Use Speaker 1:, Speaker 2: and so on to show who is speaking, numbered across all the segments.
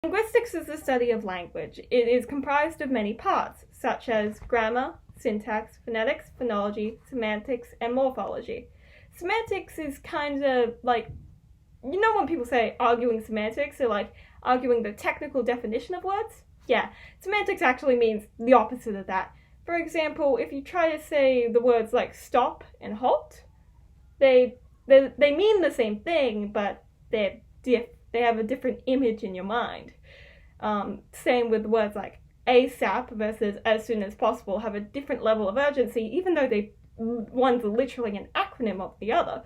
Speaker 1: Linguistics is the study of language. It is comprised of many parts, such as grammar, syntax, phonetics, phonology, semantics, and morphology. Semantics is kind of like, you know when people say arguing semantics, they're like arguing the technical definition of words? Yeah, semantics actually means the opposite of that. For example, if you try to say the words like stop and halt, they mean the same thing, but they have a different image in your mind. Same with words like ASAP versus as soon as possible have a different level of urgency, even though one's literally an acronym of the other.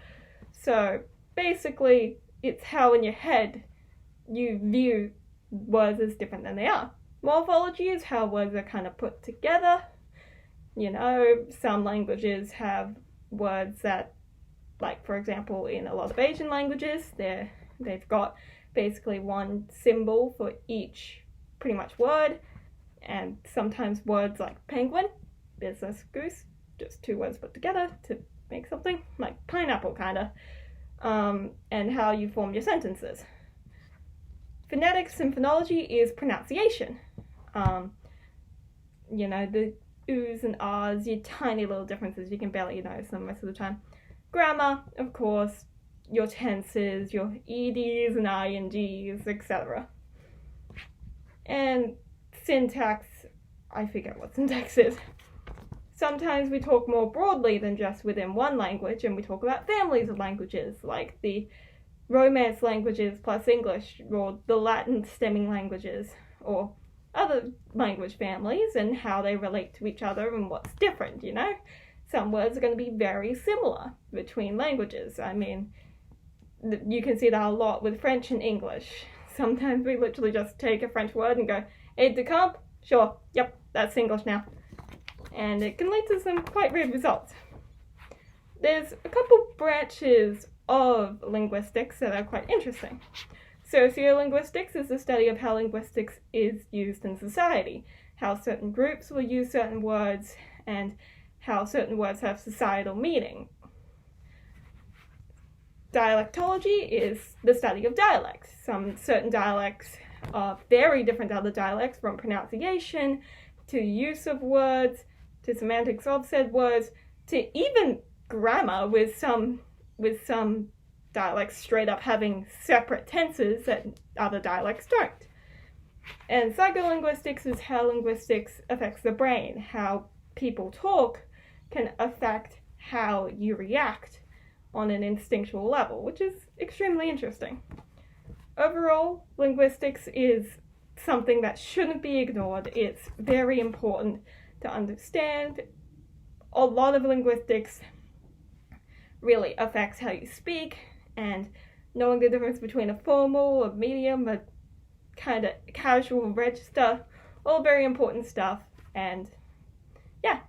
Speaker 1: So basically, it's how in your head you view words as different than they are. Morphology is how words are kind of put together. You know, some languages have words that, like for example, in a lot of Asian languages, they've got basically one symbol for each pretty much word, and sometimes words like penguin, business, goose, just two words put together to make something, like pineapple kinda, and how you form your sentences. Phonetics and phonology is pronunciation. You know, the oohs and ahs, your tiny little differences, you can barely notice them most of the time. Grammar, of course, your tenses, your eds and ings, etc. And syntax, I forget what syntax is. Sometimes we talk more broadly than just within one language, and we talk about families of languages, like the Romance languages plus English, or the Latin stemming languages, or other language families, and how they relate to each other and what's different, you know? Some words are going to be very similar between languages. I mean, you can see that a lot with French and English. Sometimes we literally just take a French word and go, aide de camp? Sure, yep, that's English now. And it can lead to some quite weird results. There's a couple branches of linguistics that are quite interesting. Sociolinguistics is the study of how linguistics is used in society, how certain groups will use certain words, and how certain words have societal meaning. Dialectology is the study of dialects. Some certain dialects are very different to other dialects, from pronunciation to use of words to semantics of said words to even grammar, with some dialects straight up having separate tenses that other dialects don't. And psycholinguistics is how linguistics affects the brain. How people talk can affect how you react on an instinctual level, which is extremely interesting. Overall, linguistics is something that shouldn't be ignored. It's very important to understand. A lot of linguistics really affects how you speak, and knowing the difference between a formal, a medium, a kind of casual register, all very important stuff. And yeah,